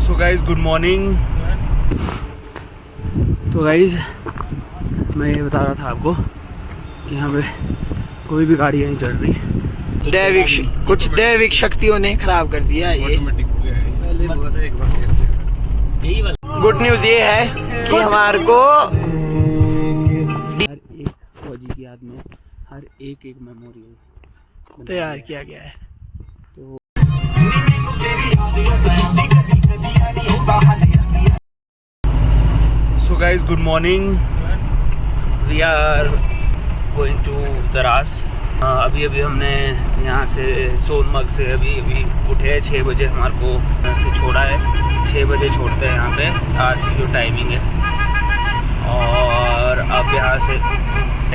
सो guys good morning. तो guys मैं ये बता रहा था आपको कि यहाँ पे कोई भी गाड़ी नहीं चल रही। कुछ दैविक शक्तियों ने खराब कर दिया ये। गुड न्यूज ये है कि हमारे को हर एक फौजी की याद में हर एक मेमोरियल तैयार किया गया है। तो so guys good morning. We are going to Dras. अभी हमने यहाँ से सोनमर्ग से अभी उठे हैं 6 बजे। हमारे को से छोड़ा है 6 बजे छोड़ते हैं यहाँ पे आज की जो टाइमिंग है। और अब यहाँ से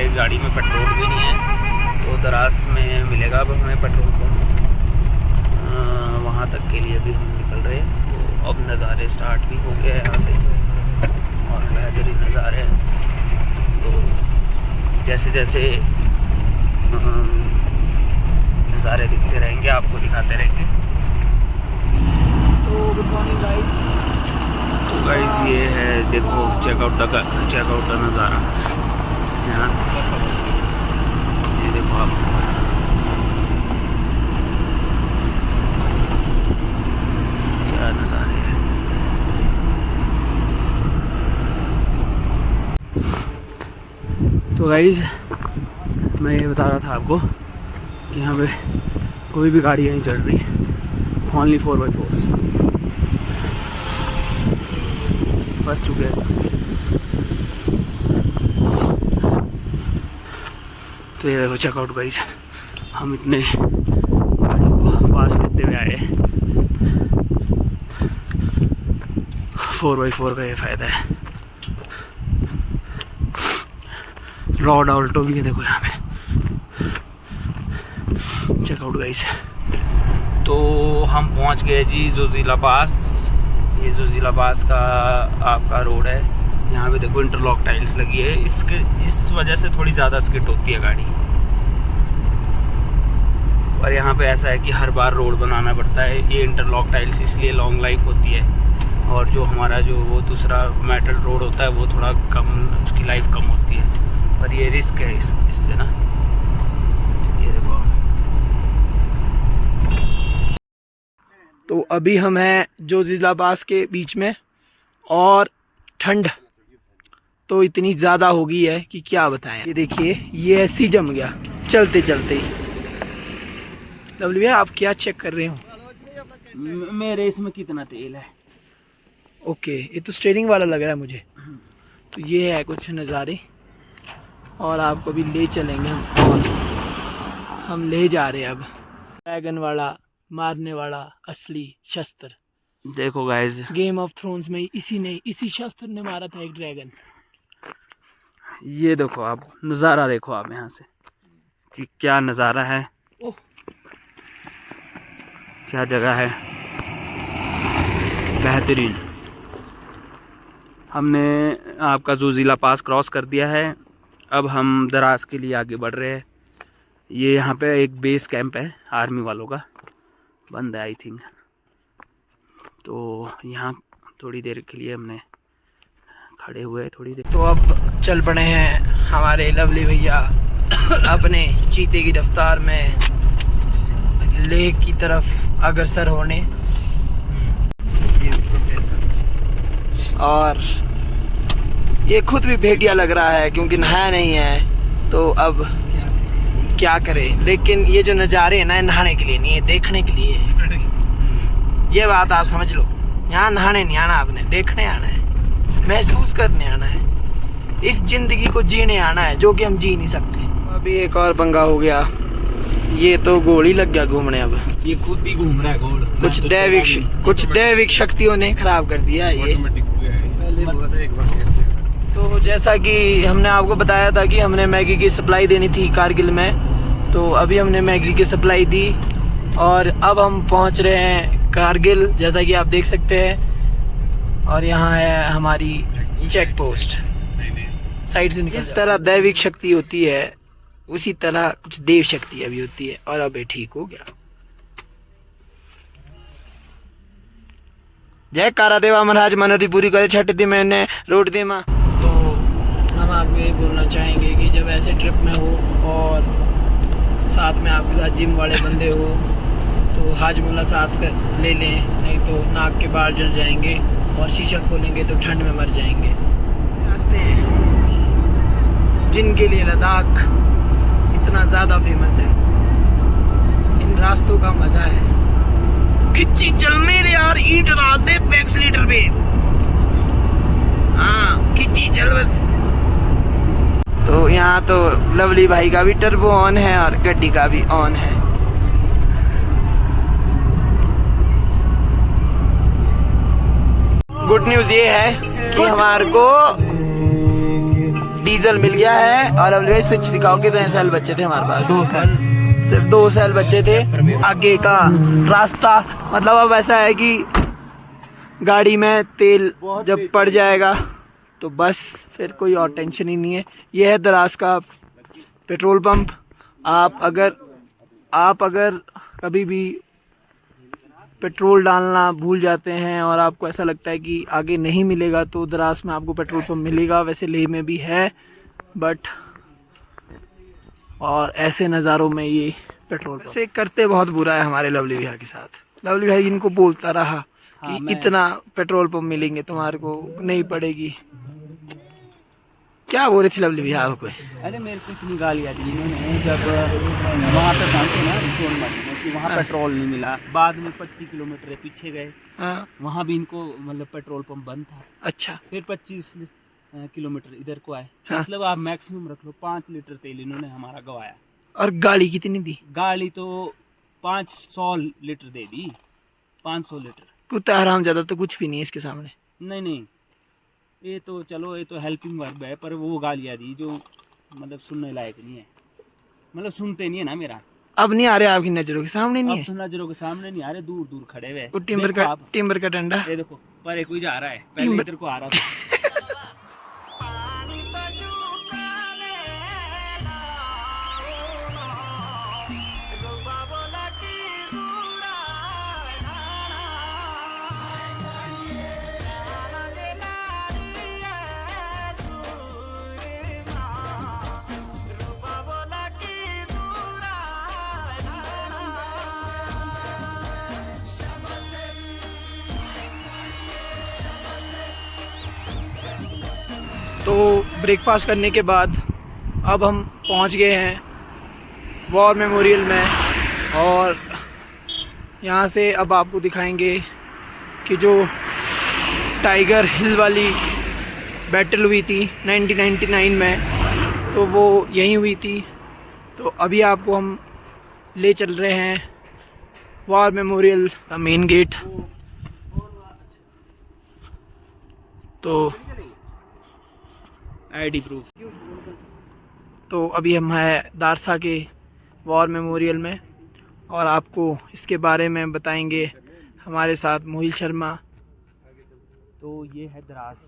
एक गाड़ी में पेट्रोल भी नहीं है तो दरास में मिलेगा अब हमें पेट्रोल पंप। वहाँ तक के लिए भी हम निकल रहे हैं। तो अब नज़ारे स्टार्ट भी हो गए यहाँ से और बेहतरीन नज़ारे हैं। तो जैसे जैसे नज़ारे दिखते रहेंगे आपको दिखाते रहेंगे। तो गुड मॉर्निंग गाइस। तो गाइस ये है देखो चेकआउट का नज़ारा यहाँ। ये देखो आप क्या नज़ारे हैं। तो गाइस मैं ये बता रहा था आपको कि यहाँ पे कोई भी गाड़ी नहीं चल रही, ओनली 4x4 फंस चुके हैं। तो ये देखो चेकआउट गाइस, हम इतने गाड़ियों को पास लेते हुए आए। 4x4 का ये फ़ायदा है। रॉड ऑल्टो भी है देखो यहाँ पे। Check out guys. तो हम पहुँच गए जी जोजिला पास। ये जोजिला पास का आपका रोड है। यहाँ पे देखो इंटरलॉक टाइल्स लगी है। इस वजह से थोड़ी ज़्यादा स्किड होती है गाड़ी। और यहाँ पे ऐसा है कि हर बार रोड बनाना पड़ता है। ये इंटरलॉक टाइल्स इसलिए लॉन्ग लाइफ होती है। और जो हमारा जो वो दूसरा मेटल रोड होता है वो थोड़ा कम, उसकी लाइफ कम होती है। पर ये रिस्क है इससे ना। ये देखो तो अभी हम हैं जोजिला पास के बीच में और ठंड तो इतनी ज़्यादा हो गई है कि क्या बताएं। ये देखिए ये ऐसे ही जम गया चलते चलते ही। लवली भैया आप क्या चेक कर रहे हो? मेरे इसमें कितना तेल है। ओके ये तो स्टीयरिंग वाला लग रहा है मुझे। तो ये है कुछ नज़ारे और आपको भी ले चलेंगे हम ले जा रहे हैं अब ड्रैगन वाला मारने वाला असली शस्त्र। देखो गाइस गेम ऑफ थ्रोन्स में इसी शस्त्र ने मारा था एक ड्रैगन। ये देखो आप नज़ारा देखो आप यहाँ से कि क्या नज़ारा है। क्या जगह है बेहतरीन। हमने आपका जोजिला पास क्रॉस कर दिया है। अब हम दरास के लिए आगे बढ़ रहे हैं। ये यहाँ पे एक बेस कैंप है आर्मी वालों का, बंद है आई थिंक। तो यहाँ थोड़ी देर के लिए हमने खड़े हुए थोड़ी देर। तो अब चल पड़े हैं हमारे लवली भैया अपने चीते की रफ्तार में लेह की तरफ अग्रसर होने। और ये खुद भी भेड़िया लग रहा है क्योंकि नहाया नहीं है। तो अब क्या करें, लेकिन ये जो नज़ारे हैं ना नहाने के लिए नहीं है, देखने के लिए है। ये बात आप समझ लो। यहाँ नहाने नहीं आना आपने, देखने आना है, महसूस करने आना है, इस जिंदगी को जीने आना है जो कि हम जी नहीं सकते। अभी एक और पंगा हो गया। ये तो गोल ही लग गया घूमने। अब ये खुद ही घूम रहा है गोल। कुछ दैविक शक्तियों ने खराब कर दिया ये। तो जैसा कि हमने आपको बताया था कि हमने मैगी की सप्लाई देनी थी कारगिल में। तो अभी हमने मैगी की सप्लाई दी और अब हम पहुंच रहे हैं कारगिल, जैसा कि आप देख सकते हैं। और यहाँ है हमारी चेक पोस्ट। साइड से जिस तरह दैविक शक्ति होती है उसी तरह कुछ देव शक्ति भी होती है। और अब ठीक हो गया। जय कारा देवा महाराज मनोरी पूरी करे छठ दी मैंने रोट दी माँ। तो हम आपको यही बोलना चाहेंगे कि जब ऐसे ट्रिप में हो और साथ में आपके साथ जिम वाले बंदे हो तो हाजमुल्ला साथ ले लें, नहीं तो नाक के बाल जल जाएंगे और शीशा खोलेंगे तो ठंड में मर जाएंगे। रास्ते हैं जिनके लिए लद्दाख इतना ज़्यादा फेमस है, इन रास्तों का मज़ा है। खिच्ची चल मेरे यार, ईंट डाल दे एक्सीलेटर पे, हाँ खिच्ची चल बस। तो यहाँ तो लवली भाई का भी टर्बो ऑन है और गड्डी का भी ऑन है। गुड न्यूज़ ये है कि हमारे को डीजल मिल गया है। और अब स्विच दिखाओ कितने सेल बच्चे थे हमारे पास? 2 साल, सिर्फ 2 सेल बच्चे थे। आगे का रास्ता मतलब अब ऐसा है कि गाड़ी में तेल जब पड़ जाएगा तो बस फिर कोई और टेंशन ही नहीं है। यह है दराज का पेट्रोल पंप। आप अगर कभी भी पेट्रोल डालना भूल जाते हैं और आपको ऐसा लगता है कि आगे नहीं मिलेगा तो दराज में आपको पेट्रोल पंप मिलेगा। वैसे लेह में भी है बट और ऐसे नज़ारों में ये पेट्रोल पंप से करते बहुत बुरा है हमारे लवली भैया के साथ। लवली भाई इनको बोलता रहा कि इतना पेट्रोल पंप मिलेंगे तुम्हारे को नहीं पड़ेगी। क्या बोल रही थी लवली भैया आपको? अरे मेरे को इतनी गालियाँ दी इन्होंने जब वहाँ पे पहुँचे ना सोनमर्ग में कि वहाँ पेट्रोल नहीं मिला। बाद में 25 किलोमीटर पीछे गए, वहाँ भी इनको मतलब पेट्रोल पंप बंद था। अच्छा, फिर 25 किलोमीटर इधर को आए। मतलब आप मैक्सिमम रख लो 5 लीटर तेल इन्होंने हमारा गवाया। और गाड़ी कितनी दी? गाड़ी तो 500 लीटर दे दी, 500 लीटर। कुत्ता हराम ज्यादा तो कुछ भी नहीं है इसके सामने। नहीं, ये तो चलो ये तो हेल्पिंग वर्ब है, पर वो गालियाँ दी जो मतलब सुनने लायक नहीं है, मतलब सुनते नहीं है ना मेरा। अब नहीं आ रहे आपकी नजरों के सामने? नहीं अब तो नजरों के सामने नहीं आ रहे, दूर दूर खड़े हुए। टिम्बर का डंडा ये देखो, पर कोई जा रहा है, पहले इधर को आ रहा था। तो ब्रेकफास्ट करने के बाद अब हम पहुंच गए हैं वॉर मेमोरियल में। और यहाँ से अब आपको दिखाएंगे कि जो टाइगर हिल वाली बैटल हुई थी 1999 में, तो वो यहीं हुई थी। तो अभी आपको हम ले चल रहे हैं वॉर मेमोरियल का मेन गेट। तो आईडी प्रूफ। तो अभी हम हैं दारसा के वॉर मेमोरियल में और आपको इसके बारे में बताएंगे हमारे साथ मोहिल शर्मा। तो ये है द्रास,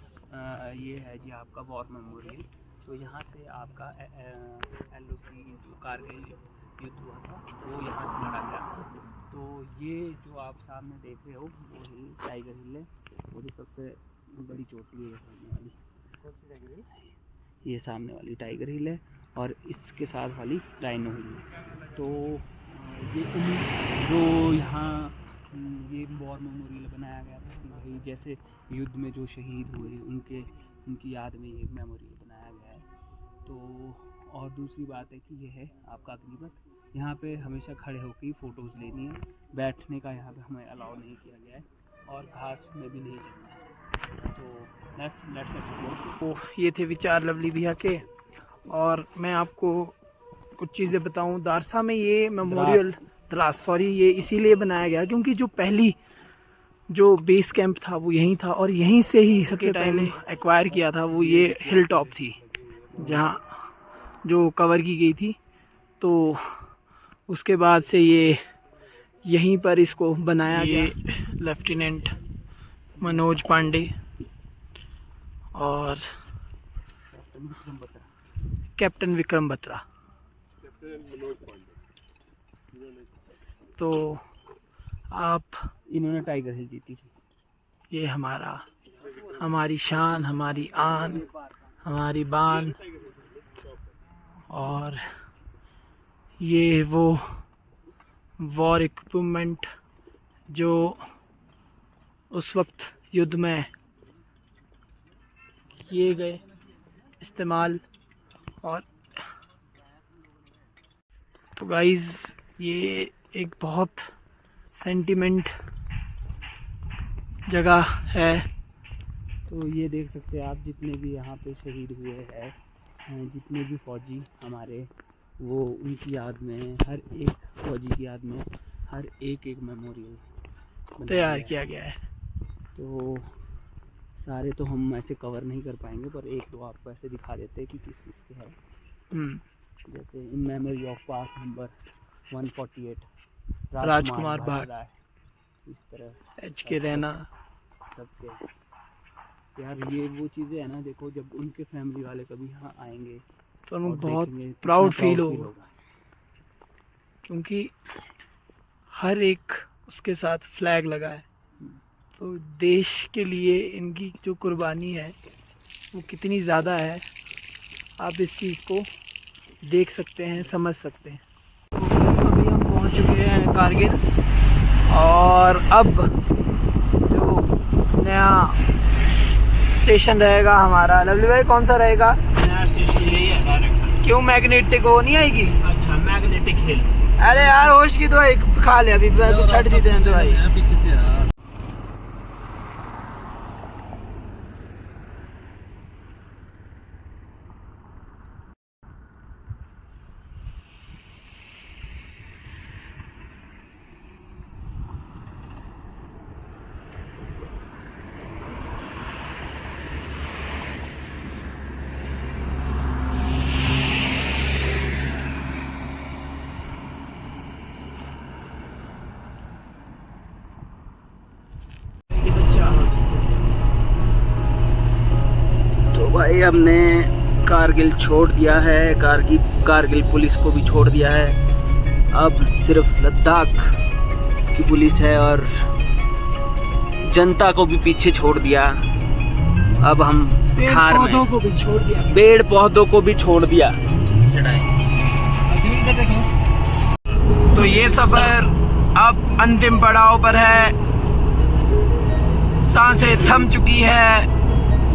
ये है जी आपका वॉर मेमोरियल। तो यहाँ से आपका LOC जो कारगिल युद्ध हुआ था वो यहाँ से लड़ा गया था। तो ये जो आप सामने देख रहे हो वो हिल टाइगर हिल है, वो जो सबसे बड़ी चोटी है सामने वाली, ये सामने वाली टाइगर हिल है और इसके साथ वाली राइनो हिल है। तो ये जो यहाँ ये वॉर मेमोरियल बनाया गया था कि भाई जैसे युद्ध में जो शहीद हुए उनकी याद में ये मेमोरियल बनाया गया है। तो और दूसरी बात है कि ये है आपका अग्निपथ। यहाँ पे हमेशा खड़े होकर फ़ोटोज़ लेनी है, बैठने का यहाँ पे हमें अलाउ नहीं किया गया है और घास में भी नहीं चलना है। तो लेट्स एक्सप्लोर। तो ये थे विचार लवली भैया के। और मैं आपको कुछ चीज़ें बताऊं, दारसा में ये मेमोरियल ये इसीलिए बनाया गया क्योंकि जो पहली जो बेस कैंप था वो यहीं था और यहीं से ही सबसे पहले एक्वायर किया था वो ये हिल टॉप थी जहाँ जो कवर की गई थी। तो उसके बाद से ये यहीं पर इसको बनाया गया। लेफ्टिनेंट मनोज पांडे और कैप्टन विक्रम बत्रा। तो आप इन्होंने टाइगर हिल जीती थी। ये हमारी शान, हमारी आन, हमारी बान। और ये वो वॉर इक्विपमेंट जो उस वक्त युद्ध में किए गए इस्तेमाल। और तो गाइज़ ये एक बहुत सेंटिमेंट जगह है। तो ये देख सकते हैं आप, जितने भी यहाँ पे शहीद हुए हैं, जितने भी फौजी हमारे, वो उनकी याद में, हर एक फौजी की याद में हर एक मेमोरियल तैयार किया गया है। तो सारे तो हम ऐसे कवर नहीं कर पाएंगे, पर एक दो आपको ऐसे दिखा देते हैं कि किस किस के है। जैसे in memory of pass number 148 राजकुमार भाट, इस तरह HK रैना, सबके। यार ये वो चीज़ें हैं ना, देखो जब उनके फैमिली वाले कभी यहाँ आएंगे तो उनको और बहुत देखेंगे, कितना प्राउड फील proud होगा। क्योंकि हर एक उसके साथ फ्लैग लगा है। तो देश के लिए इनकी जो कुर्बानी है वो कितनी ज़्यादा है, आप इस चीज़ को देख सकते हैं, समझ सकते हैं। तो अभी हम पहुंच चुके हैं कारगिल, और अब जो नया स्टेशन रहेगा हमारा, लवली भाई कौन सा रहेगा? नया स्टेशन यही है डायरेक्ट। क्यों मैग्नेटिक वो नहीं आएगी? अच्छा, मैग्नेटिक हिल। अरे यार होश की दवाई खा ले, अभी तो छट देते हैं दवाई। पीछे से तो भाई हमने कारगिल छोड़ दिया है, कारगिल पुलिस को भी छोड़ दिया है। अब सिर्फ लद्दाख की पुलिस है और जनता को भी पीछे छोड़ दिया। अब हम थार में, पौधों को भी छोड़ दिया, पेड़ पौधों को भी छोड़ दिया। तो ये सफर अब अंतिम पड़ाव पर है। सांसें थम चुकी है,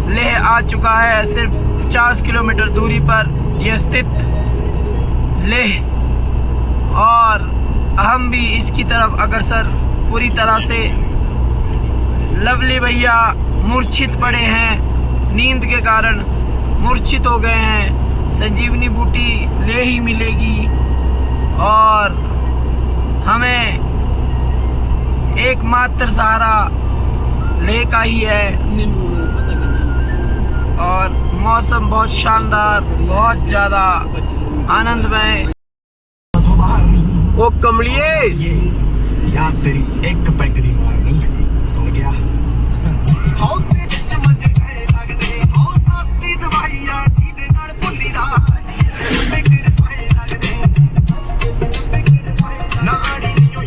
लेह आ चुका है। सिर्फ 50 किलोमीटर दूरी पर यह स्थित लेह, और हम भी इसकी तरफ अग्रसर पूरी तरह से। लवली भैया मूर्छित पड़े हैं, नींद के कारण मूर्छित हो गए हैं। संजीवनी बूटी ले ही मिलेगी, और हमें एकमात्र सहारा ले का ही है। और मौसम बहुत शानदार, बहुत ज्यादा आनंदमय। ओ कमलिए, याद तेरी एक पैग दी मारनी सुन गया।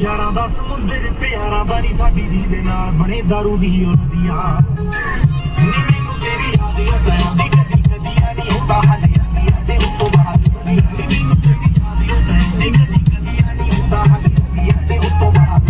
यारा दा समुंदर प्यारा दा नी साडी दी दे नाल बने दारू दी उन्हां दी याद। मैनू तेरी याद आंदी कदी कदी नहीं होंदा हाले आंदी ते उत्तों बाहर। मैनू तेरी याद आंदी कदी कदी नहीं होंदा हाले आंदी ते उत्तों बाहर।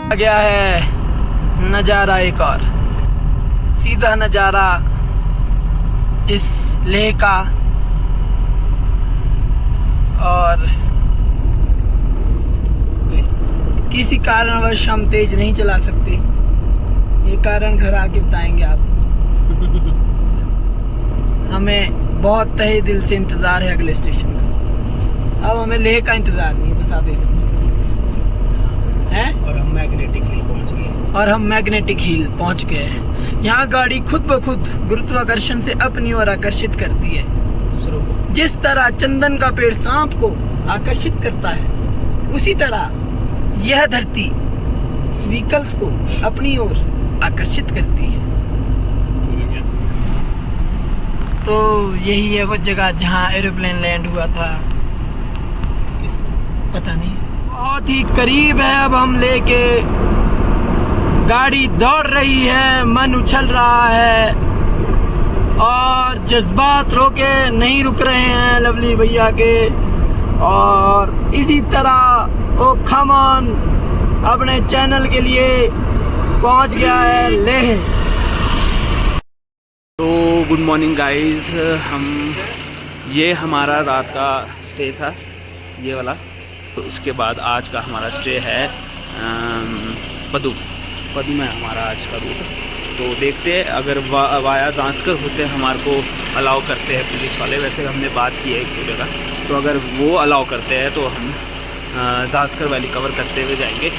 आ गया है नज़ारा, एक और सीधा नज़ारा इस लेह का। और किसी कारणवश हम तेज नहीं चला सकते, ये कारण घर आके बताएंगे आपको। हमें बहुत तहे दिल से इंतज़ार है अगले स्टेशन का। अब हमें लेह का इंतज़ार नहीं है, बस आप ये समझो। हैं? और हम मैग्नेटिक हिल पहुंच गए। और हम मैग्नेटिक हिल पहुंच गए हैं। यहाँ गाड़ी खुद ब खुद गुरुत्वाकर्षण से अपनी ओर आकर्षित करती है दूसरों को। जिस तरह चंदन का पेड़ सांप को आकर्षित करता है, उसी तरह यह धरती व्हीकल्स को अपनी ओर आकर्षित करती है। तो यही है वो जगह जहाँ एरोप्लेन लैंड हुआ था। किसको पता नहीं। बहुत ही करीब है, अब हम लेके गाड़ी दौड़ रही है, मन उछल रहा है और जज्बात रोके नहीं रुक रहे हैं लवली भैया के। और इसी तरह ओ कम ऑन अपने चैनल के लिए पहुंच गया है लेह। तो गुड मॉर्निंग गाइस, ये हमारा रात का स्टे था, ये वाला। तो इसके बाद आज का हमारा स्टे है पदू में हमारा आज का रूट। तो देखते हैं, अगर वाया जांस्कर होते हमारे को अलाउ करते हैं पुलिस वाले, वैसे हमने बात की है एक दो जगह, तो अगर वो अलाउ करते हैं तो हम जांस्कर वैली कवर करते हुए जाएंगे।